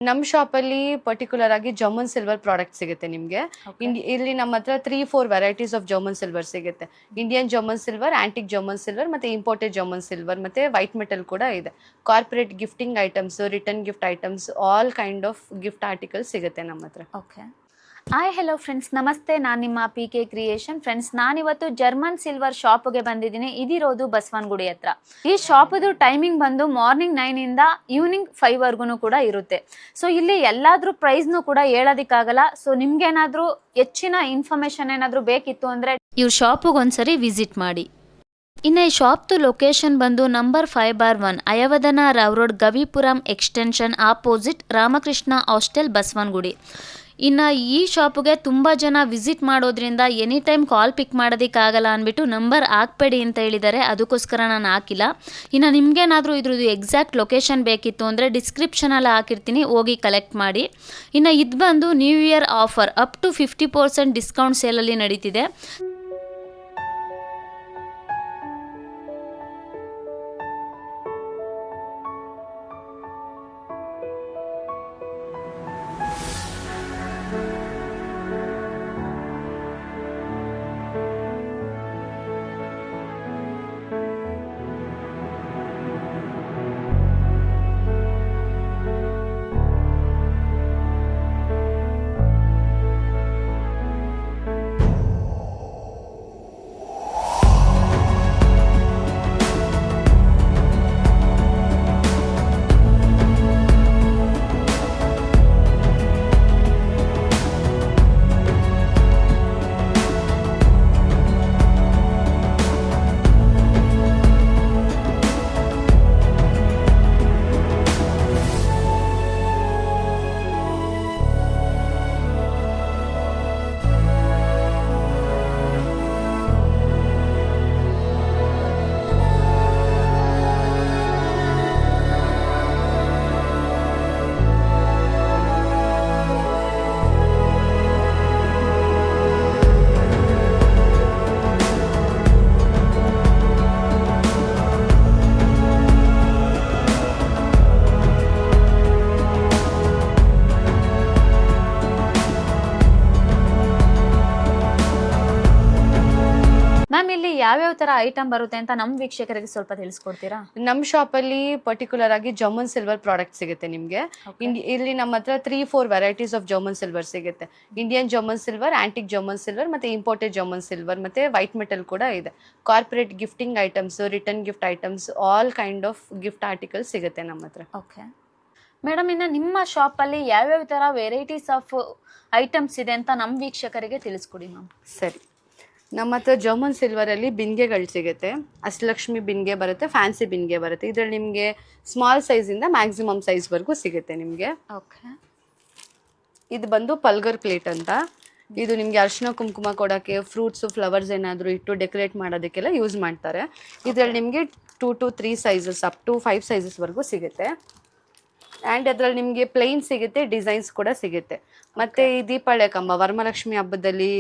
ನಮ್ಮ ಶಾಪಲ್ಲಿ ಪರ್ಟಿಕ್ಯುಲರ್ ಆಗಿ ಜರ್ಮನ್ ಸಿಲ್ವರ್ ಪ್ರಾಡಕ್ಟ್ ಸಿಗುತ್ತೆ ನಿಮಗೆ. ಇಲ್ಲಿ ನಮ್ಮ ಹತ್ರ 3-4 ವೆರೈಟೀಸ್ ಆಫ್ ಜರ್ಮನ್ ಸಿಲ್ವರ್ ಸಿಗುತ್ತೆ. Indian German silver, antique German silver, ಮತ್ತೆ ಇಂಪೋರ್ಟೆಡ್ ಜರ್ಮನ್ ಸಿಲ್ವರ್, ಮತ್ತೆ ವೈಟ್ ಮೆಟಲ್ ಕೂಡ ಇದೆ. Corporate gifting items, return gift items, all kind of gift articles ಸಿಗುತ್ತೆ ನಮ್ಮ ಹತ್ರ. ಓಕೆ. ಹಾಯ್ ಹೆಲೋ ಫ್ರೆಂಡ್ಸ್, ನಮಸ್ತೆ. ನಾನು ನಿಮ್ಮ PK ಕ್ರಿಯೇಷನ್. ಫ್ರೆಂಡ್ಸ್, ನಾನಿವತ್ತು ಜರ್ಮನ್ ಸಿಲ್ವರ್ ಶಾಪ್ಗೆ ಬಂದಿದ್ದೀನಿ. ಇದಿರೋದು ಬಸವನಗುಡಿ ಹತ್ರ. ಈ ಶಾಪದು ಟೈಮಿಂಗ್ ಬಂದು ಮಾರ್ನಿಂಗ್ 9 ಇಂದ ಈವ್ನಿಂಗ್ 5 ವರ್ಗು ಕೂಡ ಇರುತ್ತೆ. ಸೊ ಇಲ್ಲಿ ಎಲ್ಲಾದ್ರೂ ಪ್ರೈಸ್ನು ಕೂಡ ಹೇಳೋದಕ್ಕಾಗಲ್ಲ. ಸೊ ನಿಮ್ಗೇನಾದ್ರೂ ಹೆಚ್ಚಿನ ಇನ್ಫಾರ್ಮೇಶನ್ ಏನಾದರೂ ಬೇಕಿತ್ತು ಅಂದರೆ ಇವ್ರ ಶಾಪಿಗೆ ಒಂದ್ಸರಿ ವಿಸಿಟ್ ಮಾಡಿ. ಇನ್ನು ಈ ಶಾಪ್ದು ಲೊಕೇಶನ್ ಬಂದು number 5/1 Ayavadana Rao road, Gavipuram extension opposite Ramakrishna hostel, Basavanagudi. ಇನ್ನು ಈ ಶಾಪಿಗೆ ತುಂಬ ಜನ ವಿಸಿಟ್ ಮಾಡೋದ್ರಿಂದ ಎನಿ ಟೈಮ್ ಕಾಲ್ ಪಿಕ್ ಮಾಡೋದಕ್ಕಾಗಲ್ಲ ಅಂದ್ಬಿಟ್ಟು ನಂಬರ್ ಹಾಕ್ಬೇಡಿ ಅಂತ ಹೇಳಿದ್ದಾರೆ. ಅದಕ್ಕೋಸ್ಕರ ನಾನು ಹಾಕಿಲ್ಲ. ಇನ್ನು ನಿಮಗೇನಾದರೂ ಇದ್ರದ್ದು ಎಕ್ಸಾಕ್ಟ್ ಲೊಕೇಶನ್ ಬೇಕಿತ್ತು ಅಂದರೆ ಡಿಸ್ಕ್ರಿಪ್ಷನಲ್ಲಿ ಹಾಕಿರ್ತೀನಿ, ಹೋಗಿ ಕಲೆಕ್ಟ್ ಮಾಡಿ. ಇನ್ನು ಇದು ಬಂದು new year offer up to 50% discount ಸೇಲಲ್ಲಿ ನಡೀತಿದೆ. ಮ್ಯಾಮ್, ಇಲ್ಲಿ ಯಾವ್ಯಾವ ತರ ಐಟಮ್ ಬರುತ್ತೆ ಅಂತ ನಮ್ಮ ವೀಕ್ಷಕರಿಗೆ ಸ್ವಲ್ಪ ತಿಳಿಸ್ಕೊಡ್ತೀರಾ? ನಮ್ಮ ಶಾಪಲ್ಲಿ ಪರ್ಟಿಕ್ಯುಲರ್ ಆಗಿ ಜರ್ಮನ್ ಸಿಲ್ವರ್ ಪ್ರಾಡಕ್ಟ್ ಸಿಗುತ್ತೆ ನಿಮಗೆ. ಇಲ್ಲಿ ನಮ್ಮ ಹತ್ರ 3-4 ವೆರೈಟೀಸ್ ಆಫ್ ಜರ್ಮನ್ ಸಿಲ್ವರ್ ಸಿಗುತ್ತೆ. Indian German silver, antique German silver, ಮತ್ತೆ ಇಂಪೋರ್ಟೆಡ್ ಜರ್ಮನ್ ಸಿಲ್ವರ್, ಮತ್ತೆ ವೈಟ್ ಮೆಟಲ್ ಕೂಡ ಇದೆ. Corporate gifting items, return gift items, all kind of gift articles ಸಿಗುತ್ತೆ ನಮ್ಮ ಹತ್ರ. ಓಕೆ ಮೇಡಮ್, ಇನ್ನು ನಿಮ್ಮ ಶಾಪಲ್ಲಿ ಯಾವ್ಯಾವ ತರ ವೆರೈಟೀಸ್ ಆಫ್ ಐಟಮ್ಸ್ ಇದೆ ಅಂತ ನಮ್ಮ ವೀಕ್ಷಕರಿಗೆ ತಿಳಿಸ್ಕೊಡಿ ಮ್ಯಾಮ್. ಸರಿ, ನಮ್ಮ ಹತ್ರ ಜರ್ಮನ್ ಸಿಲ್ವರಲ್ಲಿ ಬಿನ್ಗೆಗಳು ಸಿಗುತ್ತೆ. ಅಷ್ಟಲಕ್ಷ್ಮಿ ಬಿನ್ಗೆ ಬರುತ್ತೆ, ಫ್ಯಾನ್ಸಿ ಬಿನ್ಗೆ ಬರುತ್ತೆ. ಇದರಲ್ಲಿ ನಿಮಗೆ ಸ್ಮಾಲ್ ಸೈಜಿಂದ ಮ್ಯಾಕ್ಸಿಮಮ್ ಸೈಜ್ವರೆಗೂ ಸಿಗುತ್ತೆ ನಿಮಗೆ. ಓಕೆ. ಇದು ಬಂದು ಪಲ್ಗರ್ ಪ್ಲೇಟ್ ಅಂತ. ಇದು ನಿಮಗೆ ಅರಿಶಿನ ಕುಂಕುಮ ಕೊಡೋಕ್ಕೆ, ಫ್ರೂಟ್ಸು, ಫ್ಲವರ್ಸ್ ಏನಾದರೂ ಇಟ್ಟು ಡೆಕೋರೇಟ್ ಮಾಡೋದಕ್ಕೆಲ್ಲ ಯೂಸ್ ಮಾಡ್ತಾರೆ. ಇದರಲ್ಲಿ ನಿಮಗೆ 2 to 3 ಸೈಜಸ್ ಅಪ್ ಟು 5 ಸೈಜಸ್ವರೆಗೂ ಸಿಗುತ್ತೆ. ಆ್ಯಂಡ್ ಅದರಲ್ಲಿ ನಿಮಗೆ ಪ್ಲೈನ್ ಸಿಗುತ್ತೆ, ಡಿಸೈನ್ಸ್ ಕೂಡ ಸಿಗುತ್ತೆ. ಮತ್ತು ಈ ದೀಪಾವಳಿ ಕಂಬ, ವರಮಲಕ್ಷ್ಮಿ ಹಬ್ಬದಲ್ಲಿ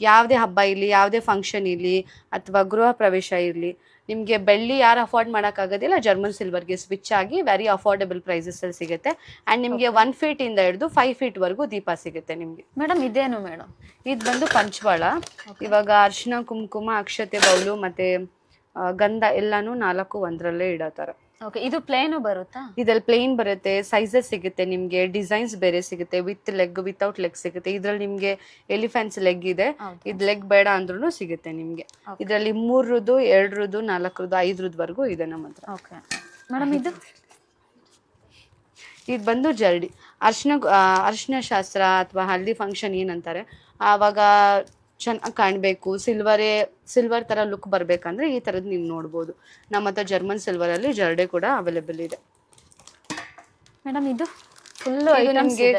ಯಾವುದೇ ಹಬ್ಬ ಇರಲಿ, ಯಾವುದೇ ಫಂಕ್ಷನ್ ಇರಲಿ, ಅಥವಾ ಗೃಹ ಪ್ರವೇಶ ಇರಲಿ, ನಿಮಗೆ ಬೆಳ್ಳಿ ಯಾರು ಅಫೋರ್ಡ್ ಮಾಡೋಕ್ಕಾಗೋದಿಲ್ಲ, ಜರ್ಮನ್ ಸಿಲ್ವರ್ಗೆ ಸ್ವಿಚ್ ಆಗಿ ವೆರಿ ಅಫೋರ್ಡೆಬಲ್ ಪ್ರೈಸಸಲ್ಲಿ ಸಿಗುತ್ತೆ. ಆ್ಯಂಡ್ ನಿಮಗೆ 1 ಫೀಟಿಂದ ಹಿಡಿದು 5 ಫೀಟ್ವರೆಗೂ ದೀಪ ಸಿಗುತ್ತೆ ನಿಮಗೆ. ಮೇಡಮ್, ಇದೇನು ಮೇಡಮ್? ಇದು ಬಂದು ಪಂಚವಾಳ. ಇವಾಗ ಅರಿಶಿನ ಕುಂಕುಮ, ಅಕ್ಷತೆ, ಬೌಲು ಮತ್ತು ಗಂಧ ಎಲ್ಲನೂ 4 ಒಂದರಲ್ಲೇ ಇಡೋ ಥರ. ಓಕೆ. ಇದು ಪ್ಲೇನು ಬರುತ್ತಾ? ಇದ್ರಲ್ಲಿ ಪ್ಲೇನ್ ಬರುತ್ತೆ, ಸೈಜಸ್ ಸಿಗುತ್ತೆ ನಿಮಗೆ, ಡಿಸೈನ್ಸ್ ಬೇರೆ ಸಿಗುತ್ತೆ, ವಿತ್ ಲೆಗ್, ವಿತೌಟ್ ಲೆಗ್ ಸಿಗುತ್ತೆ. ಇದ್ರಲ್ಲಿ ನಿಮಗೆ ಎಲಿಫೆಂಟ್ಸ್ ಲೆಗ್ ಇದೆ, ಇದು ಲೆಗ್ ಬೇಡ ಅಂದ್ರೂ ಸಿಗುತ್ತೆ ನಿಮಗೆ. ಇದರಲ್ಲಿ 3, 2, 4, 5ವರೆಗೂ ಇದೆ ನಮ್ಮ ಹತ್ರ. ಓಕೆ ಮೇಡಮ್, ಇದು ಬಂದು ಜರ್ಡಿ. ಅರಿಶಿನ ಶಾಸ್ತ್ರ ಅಥವಾ ಹಲ್ದಿ ಫಂಕ್ಷನ್ ಏನಂತಾರೆ, ಆವಾಗ ಚೆನ್ನಾಗಿ ಕಾಣಬೇಕು, ಸಿಲ್ವರ್ ಥರ ಲುಕ್ ಬರಬೇಕಂದ್ರೆ ಈ ಥರದ್ದು ನೀವು ನೋಡ್ಬೋದು. ನಮ್ಮ ಹತ್ರ ಜರ್ಮನ್ ಸಿಲ್ವರಲ್ಲಿ ಜರ್ಡೆ ಕೂಡ ಅವೈಲೇಬಲ್ ಇದೆ. ಮೇಡಮ್, ಇದು ಫುಲ್ಲು ನಿಮಗೆ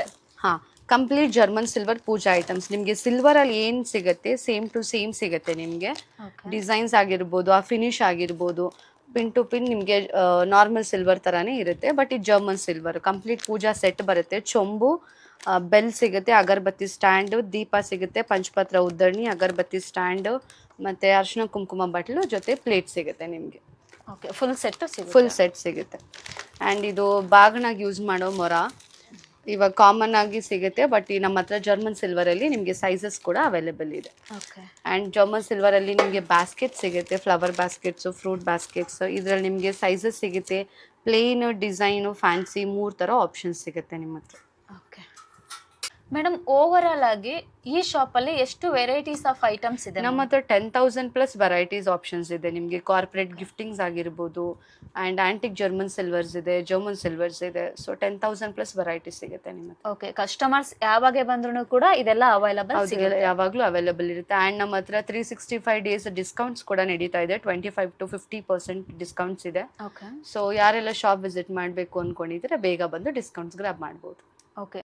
ಕಂಪ್ಲೀಟ್ ಜರ್ಮನ್ ಸಿಲ್ವರ್ ಪೂಜಾ ಐಟಮ್ಸ್. ನಿಮಗೆ ಸಿಲ್ವರಲ್ಲಿ ಏನು ಸಿಗುತ್ತೆ ಸೇಮ್ ಟು ಸೇಮ್ ಸಿಗುತ್ತೆ ನಿಮಗೆ. ಡಿಸೈನ್ಸ್ ಆಗಿರ್ಬೋದು, ಆ ಫಿನಿಶ್ ಆಗಿರ್ಬೋದು, ಪಿನ್ ಟು ಪಿನ್ ನಿಮಗೆ ನಾರ್ಮಲ್ ಸಿಲ್ವರ್ ಥರನೇ ಇರುತ್ತೆ. ಬಟ್ ಇದು ಜರ್ಮನ್ ಸಿಲ್ವರ್. ಕಂಪ್ಲೀಟ್ ಪೂಜಾ ಸೆಟ್ ಬರುತ್ತೆ. ಚೊಂಬು, ಬೆಲ್ ಸಿಗುತ್ತೆ, ಅಗರಬತ್ತಿ ಸ್ಟ್ಯಾಂಡು, ದೀಪ ಸಿಗುತ್ತೆ, ಪಂಚಪತ್ರ ಉದ್ದರಣಿ, ಅಗರಬತ್ತಿ ಸ್ಟ್ಯಾಂಡು, ಮತ್ತು ಅರಿಶಿನ ಕುಂಕುಮ ಬಟ್ಲು ಜೊತೆ ಪ್ಲೇಟ್ ಸಿಗುತ್ತೆ ನಿಮಗೆ. ಓಕೆ, ಫುಲ್ ಸೆಟ್ ಸಿಗುತ್ತೆ. ಆ್ಯಂಡ್ ಇದು ಬಾಗಿನಾಗ ಯೂಸ್ ಮಾಡೋ ಮೊರ. ಇವಾಗ ಕಾಮನ್ ಆಗಿ ಸಿಗುತ್ತೆ, ಬಟ್ ಈ ನಮ್ಮ ಹತ್ರ ಜರ್ಮನ್ ಸಿಲ್ವರ್ ಅಲ್ಲಿ ನಿಮಗೆ ಸೈಜಸ್ ಕೂಡ ಅವೈಲೇಬಲ್ ಇದೆ. ಓಕೆ ಆ್ಯಂಡ್ ಜರ್ಮನ್ ಸಿಲ್ವರ್ ಅಲ್ಲಿ ನಿಮಗೆ ಬ್ಯಾಸ್ಕೆಟ್ ಸಿಗುತ್ತೆ, ಫ್ಲವರ್ ಬ್ಯಾಸ್ಕೆಟ್ಸು, ಫ್ರೂಟ್ ಬ್ಯಾಸ್ಕೆಟ್ಸ್. ಇದರಲ್ಲಿ ನಿಮಗೆ ಸೈಜಸ್ ಸಿಗುತ್ತೆ, ಪ್ಲೇನ್, ಡಿಸೈನು, ಫ್ಯಾನ್ಸಿ, 3 ಥರ ಆಪ್ಷನ್ಸ್ ಸಿಗುತ್ತೆ ನಿಮ್ಮ ಹತ್ರ. ಓಕೆ ಮೇಡಮ್, ಓವರ್ ಆಲ್ ಆಗಿ ಈ ಶಾಪಲ್ಲಿ ಎಷ್ಟು ವೆರೈಟೀಸ್ ಆಫ್ ಐಟಮ್ಸ್ ಇದೆ? ನಮ್ಮ ಹತ್ರ 10,000 ಪ್ಲಸ್ ವೆರೈಟೀಸ್ ಆಪ್ಷನ್ಸ್ ಇದೆ. ನಿಮಗೆ ಕಾರ್ಪೊರೇಟ್ ಗಿಫ್ಟಿಂಗ್ಸ್ ಆಗಿರ್ಬೋದು, ಆ್ಯಂಡ್ ಆಂಟಿಕ್ ಜರ್ಮನ್ ಸಿಲ್ವರ್ಸ್ ಇದೆ, ಜರ್ಮನ್ ಸಿಲ್ವರ್ಸ್ ಇದೆ. ಸೊ 10,000 ಪ್ಲಸ್ ವೆರೈಟೀಸ್ ಸಿಗುತ್ತೆ ನಿಮ್ಮ ಹತ್ರ. ಓಕೆ, ಕಸ್ಟಮರ್ಸ್ ಯಾವಾಗ ಬಂದ್ರು ಕೂಡ ಇದೆಲ್ಲ ಅವೈಲಬಲ್ ಹೌದು, ಯಾವಾಗಲೂ ಅವೈಲೇಬಲ್ ಇರುತ್ತೆ. ಆ್ಯಂಡ್ ನಮ್ಮ ಹತ್ರ 365 ಡೇಸ್ ಡಿಸ್ಕೌಂಟ್ಸ್ ಕೂಡ ನಡೀತಾ ಇದೆ. 25 to 50% ಡಿಸ್ಕೌಂಟ್ಸ್ ಇದೆ. ಓಕೆ ಸೊ ಯಾರೆಲ್ಲ ಶಾಪ್ ವಿಸಿಟ್ ಮಾಡಬೇಕು ಅಂದ್ಕೊಂಡಿದ್ರೆ ಬೇಗ ಬಂದು ಡಿಸ್ಕೌಂಟ್ಸ್ ಗ್ರಾಬ್ ಮಾಡ್ಬೋದು. ಓಕೆ